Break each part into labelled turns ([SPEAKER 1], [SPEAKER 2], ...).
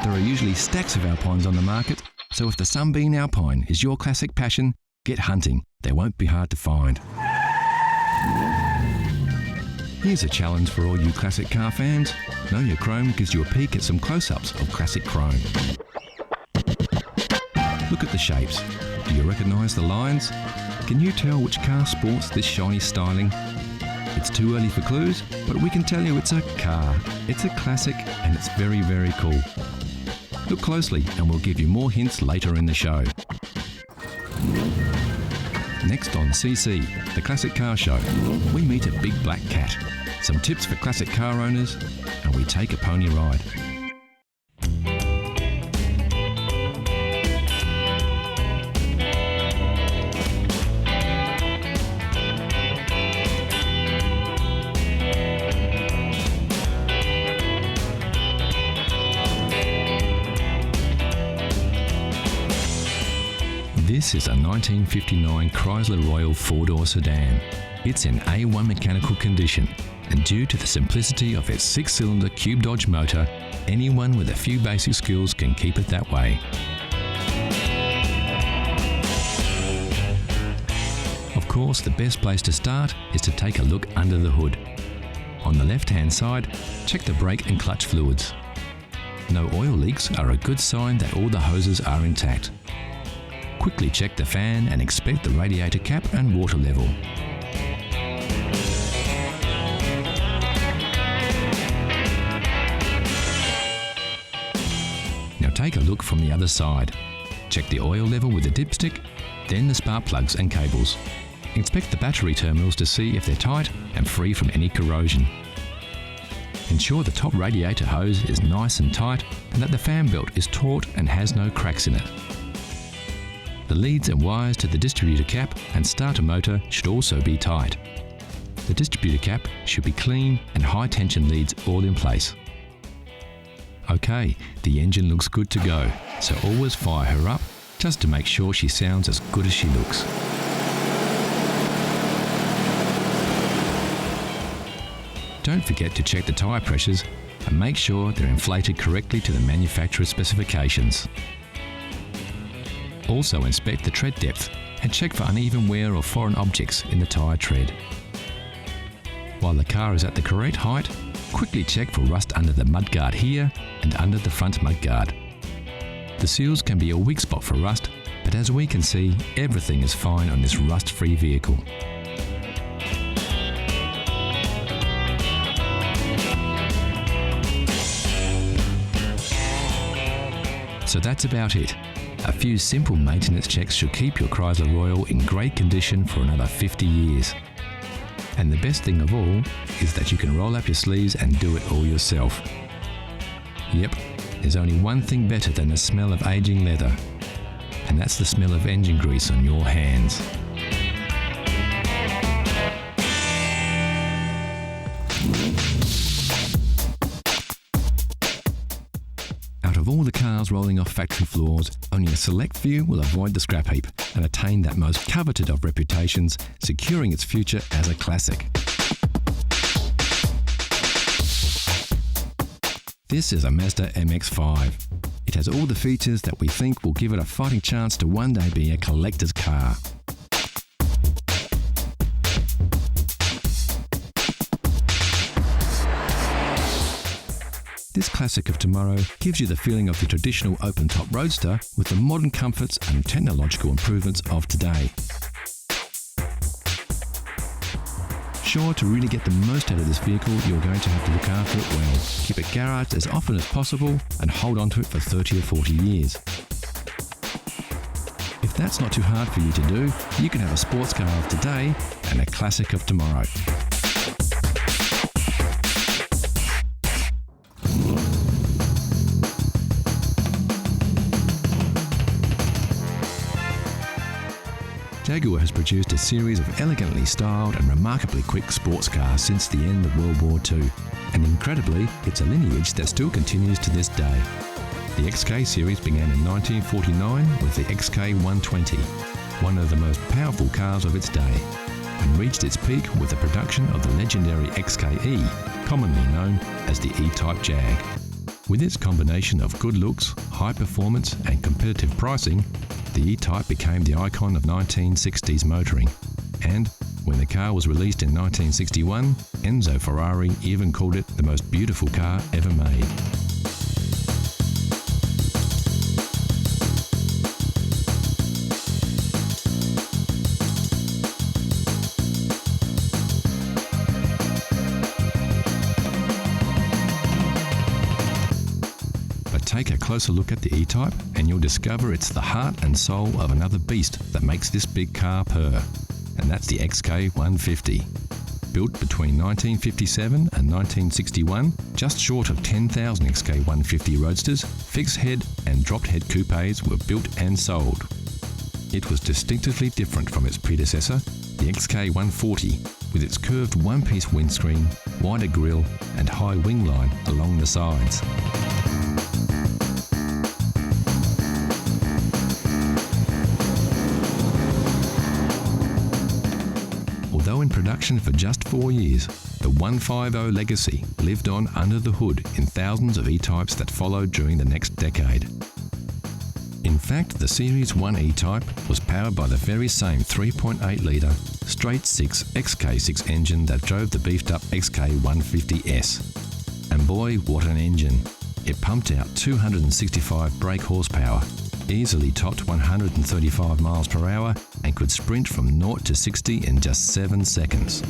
[SPEAKER 1] There are usually stacks of Alpines on the market, so if the Sunbeam Alpine is your classic passion, get hunting. They won't be hard to find. Here's a challenge for all you classic car fans. Know Your Chrome gives you a peek at some close-ups of classic chrome. Look at the shapes. Do you recognise the lines? Can you tell which car sports this shiny styling? It's too early for clues, but we can tell you it's a car. It's a classic and it's very, very cool. Look closely and we'll give you more hints later in the show. Next on CC, the Classic Car Show, we meet a big black cat, some tips for classic car owners, and we take a pony ride. This is a 1959 Chrysler Royal 4-door sedan. It's in A1 mechanical condition, and due to the simplicity of its 6-cylinder Cube Dodge motor, anyone with a few basic skills can keep it that way. Of course, the best place to start is to take a look under the hood. On the left-hand side, check the brake and clutch fluids. No oil leaks are a good sign that all the hoses are intact. Quickly check the fan and inspect the radiator cap and water level. Now take a look from the other side. Check the oil level with the dipstick, then the spark plugs and cables. Inspect the battery terminals to see if they're tight and free from any corrosion. Ensure the top radiator hose is nice and tight and that the fan belt is taut and has no cracks in it. The leads and wires to the distributor cap and starter motor should also be tight. The distributor cap should be clean and high tension leads all in place. Okay, the engine looks good to go, so always fire her up just to make sure she sounds as good as she looks. Don't forget to check the tyre pressures and make sure they're inflated correctly to the manufacturer's specifications. Also inspect the tread depth and check for uneven wear or foreign objects in the tyre tread. While the car is at the correct height, quickly check for rust under the mudguard here and under the front mudguard. The seals can be a weak spot for rust, but as we can see, everything is fine on this rust-free vehicle. So that's about it. A few simple maintenance checks should keep your Chrysler Royal in great condition for another 50 years. And the best thing of all is that you can roll up your sleeves and do it all yourself. Yep, there's only one thing better than the smell of aging leather, and that's the smell of engine grease on your hands. Of all the cars rolling off factory floors, only a select few will avoid the scrap heap and attain that most coveted of reputations, securing its future as a classic. This is a Mazda MX-5. It has all the features that we think will give it a fighting chance to one day be a collector's car. This classic of tomorrow gives you the feeling of the traditional open-top roadster with the modern comforts and technological improvements of today. Sure, to really get the most out of this vehicle, you're going to have to look after it well. Keep it garaged as often as possible and hold on to it for 30 or 40 years. If that's not too hard for you to do, you can have a sports car of today and a classic of tomorrow. Jaguar has produced a series of elegantly styled and remarkably quick sports cars since the end of World War II, and incredibly, it's a lineage that still continues to this day. The XK series began in 1949 with the XK120, one of the most powerful cars of its day, and reached its peak with the production of the legendary XKE, commonly known as the E-Type Jag. With its combination of good looks, high performance and competitive pricing, the E-Type became the icon of 1960s motoring. And when the car was released in 1961, Enzo Ferrari even called it the most beautiful car ever made. Take a closer look at the E-Type and you'll discover it's the heart and soul of another beast that makes this big car purr, and that's the XK150. Built between 1957 and 1961, just short of 10,000 XK150 Roadsters, fixed head and dropped head coupes were built and sold. It was distinctively different from its predecessor, the XK140, with its curved one-piece windscreen, wider grille and high wing line along the sides. Although in production for just 4 years, the 150 legacy lived on under the hood in thousands of E-Types that followed during the next decade. In fact, the Series 1 E-Type was powered by the very same 3.8-litre straight-six XK6 engine that drove the beefed-up XK150S. And boy, what an engine! It pumped out 265 brake horsepower, easily topped 135 miles per hour, and could sprint from 0 to 60 in just 7 seconds.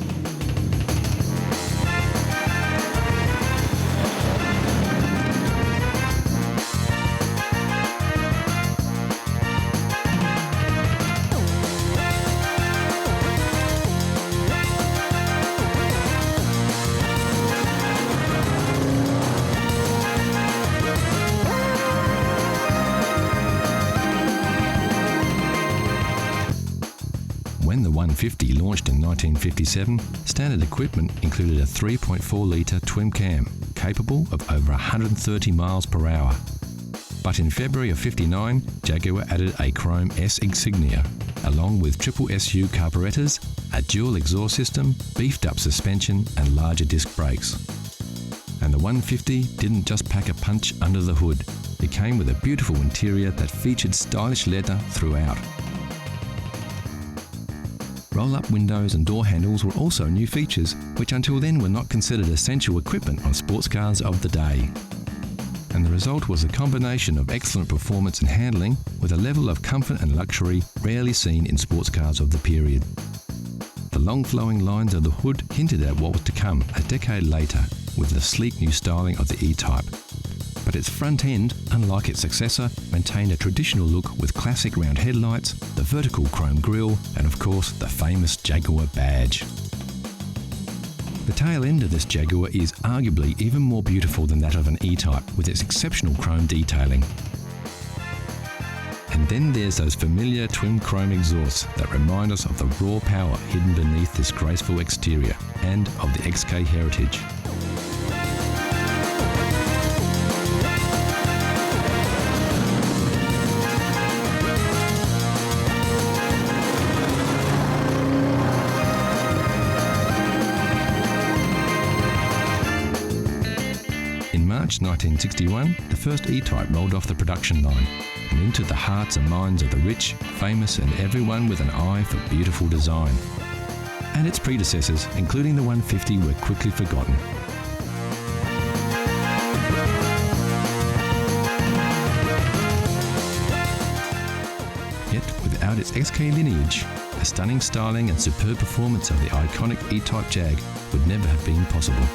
[SPEAKER 1] When the 150 launched in 1957, standard equipment included a 3.4-litre twin cam, capable of over 130 miles per hour. But in February of '59, Jaguar added a chrome S insignia, along with triple SU carburetors, a dual exhaust system, beefed-up suspension and larger disc brakes. And the 150 didn't just pack a punch under the hood. It came with a beautiful interior that featured stylish leather throughout. Roll-up windows and door handles were also new features, which until then were not considered essential equipment on sports cars of the day. And the result was a combination of excellent performance and handling with a level of comfort and luxury rarely seen in sports cars of the period. The long flowing lines of the hood hinted at what was to come a decade later with the sleek new styling of the E-Type. But its front end, unlike its successor, maintained a traditional look with classic round headlights, the vertical chrome grille, and of course the famous Jaguar badge. The tail end of this Jaguar is arguably even more beautiful than that of an E-Type, with its exceptional chrome detailing. And then there's those familiar twin chrome exhausts that remind us of the raw power hidden beneath this graceful exterior, and of the XK heritage. In March 1961, the first E-Type rolled off the production line and into the hearts and minds of the rich, famous and everyone with an eye for beautiful design. And its predecessors, including the 150, were quickly forgotten. Yet, without its XK lineage, the stunning styling and superb performance of the iconic E-Type Jag would never have been possible.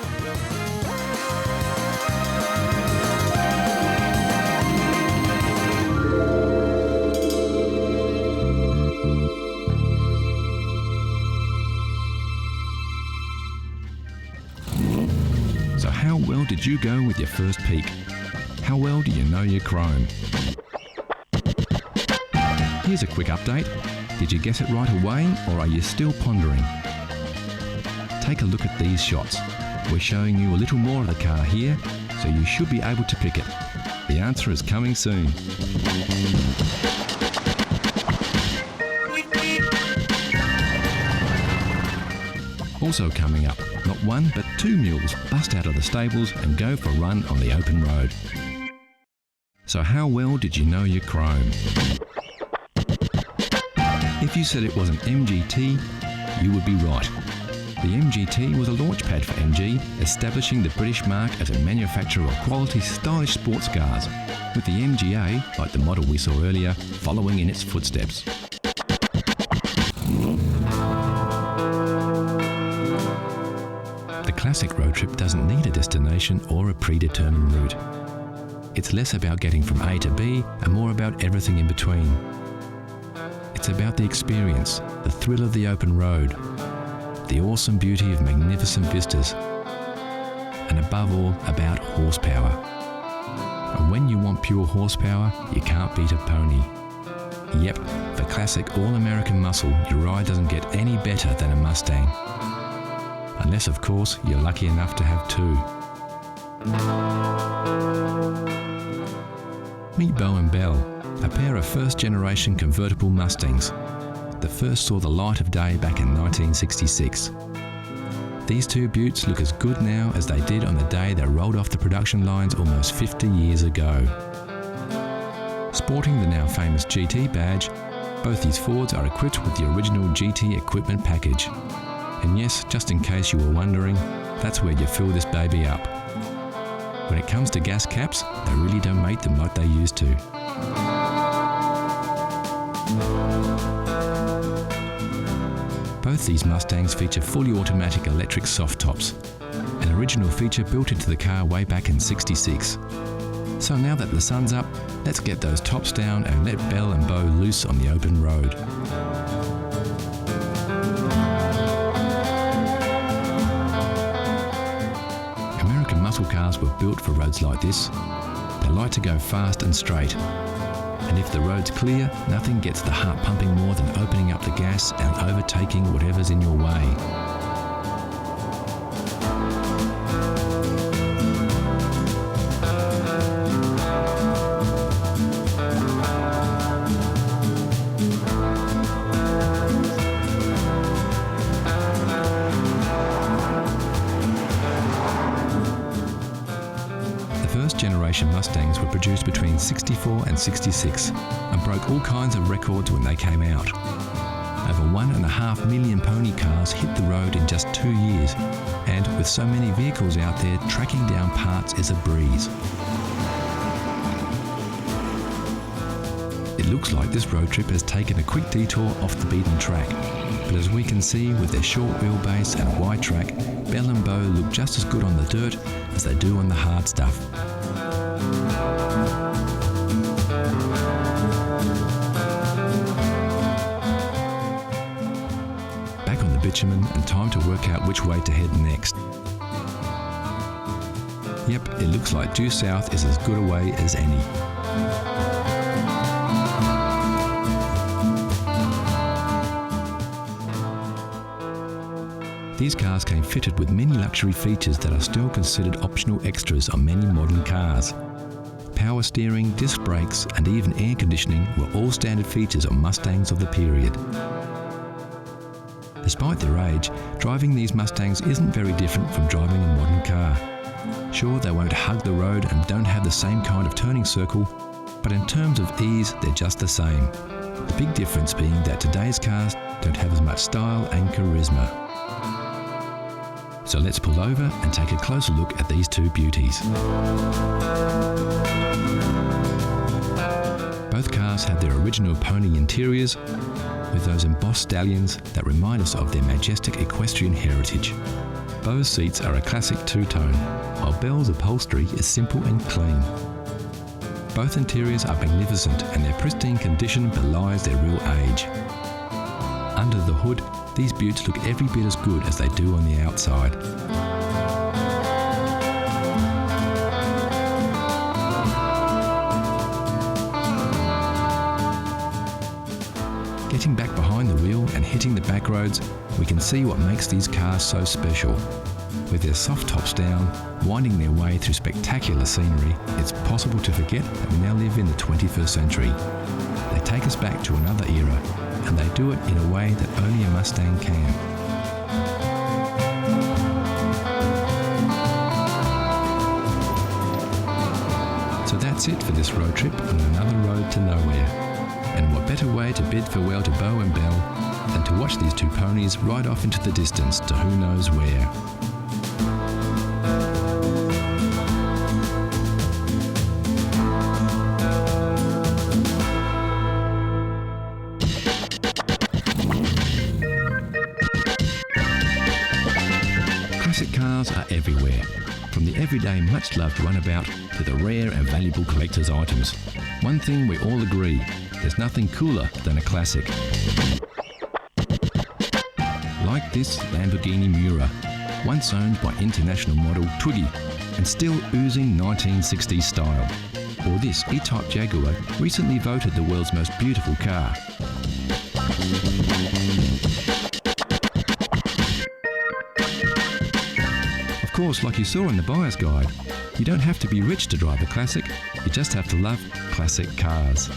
[SPEAKER 1] So how well did you go with your first peek? How well do you know your chrome? Here's a quick update. Did you guess it right away, or are you still pondering? Take a look at these shots. We're showing you a little more of the car here, so you should be able to pick it. The answer is coming soon. Also coming up, Not one, but two mules bust out of the stables and go for a run on the open road. So how well did you know your chrome? If you said it was an MGT, you would be right. The MGT was a launchpad for MG, establishing the British mark as a manufacturer of quality, stylish sports cars, with the MGA, like the model we saw earlier, following in its footsteps. The classic road trip doesn't need a destination or a predetermined route. It's less about getting from A to B and more about everything in between. It's about the experience, the thrill of the open road, the awesome beauty of magnificent vistas, and above all, about horsepower. And when you want pure horsepower, you can't beat a pony. Yep, for classic all-American muscle, your ride doesn't get any better than a Mustang. Unless, of course, you're lucky enough to have two. Meet Bo and Belle, a pair of first-generation convertible Mustangs. The first saw the light of day back in 1966. These two beauts look as good now as they did on the day they rolled off the production lines almost 50 years ago. Sporting the now famous GT badge, both these Fords are equipped with the original GT equipment package. And yes, just in case you were wondering, that's where you fill this baby up. When it comes to gas caps, they really don't make them like they used to. Both these Mustangs feature fully automatic electric soft tops, an original feature built into the car way back in '66. So now that the sun's up, let's get those tops down and let Belle and Bo loose on the open road. American muscle cars were built for roads like this. They like to go fast and straight. And if the road's clear, nothing gets the heart pumping more than opening up the gas and overtaking whatever's in your way. Generation Mustangs were produced between '64 and '66 and broke all kinds of records when they came out. Over 1.5 million pony cars hit the road in just 2 years, and with so many vehicles out there, tracking down parts is a breeze. It looks like this road trip has taken a quick detour off the beaten track, but as we can see with their short wheelbase and wide track, Belle and Bo look just as good on the dirt as they do on the hard stuff. Back on the bitumen and time to work out which way to head next. Yep, it looks like due south is as good a way as any. These cars came fitted with many luxury features that are still considered optional extras on many modern cars. Power steering, disc brakes, and even air conditioning were all standard features on Mustangs of the period. Despite their age, driving these Mustangs isn't very different from driving a modern car. Sure, they won't hug the road and don't have the same kind of turning circle, but in terms of ease, they're just the same. The big difference being that today's cars don't have as much style and charisma. So let's pull over and take a closer look at these two beauties. Both cars have their original pony interiors with those embossed stallions that remind us of their majestic equestrian heritage. Bo's seats are a classic two-tone, while Belle's upholstery is simple and clean. Both interiors are magnificent and their pristine condition belies their real age. Under the hood, these beauts look every bit as good as they do on the outside. Getting back behind the wheel and hitting the back roads, we can see what makes these cars so special. With their soft tops down, winding their way through spectacular scenery, it's possible to forget that we now live in the 21st century. They take us back to another era, and they do it in a way that only a Mustang can. That's it for this road trip on another road to nowhere. And what better way to bid farewell to Bo and Belle than to watch these two ponies ride off into the distance to who knows where. Classic cars are everywhere, from the everyday much-loved runabout to the rare and valuable collector's items. One thing we all agree, there's nothing cooler than a classic. Like this Lamborghini Miura, once owned by international model Twiggy and still oozing 1960s style. Or this E-Type Jaguar, recently voted the world's most beautiful car. Of course, like you saw in the buyer's guide, you don't have to be rich to drive a classic, you just have to love classic cars.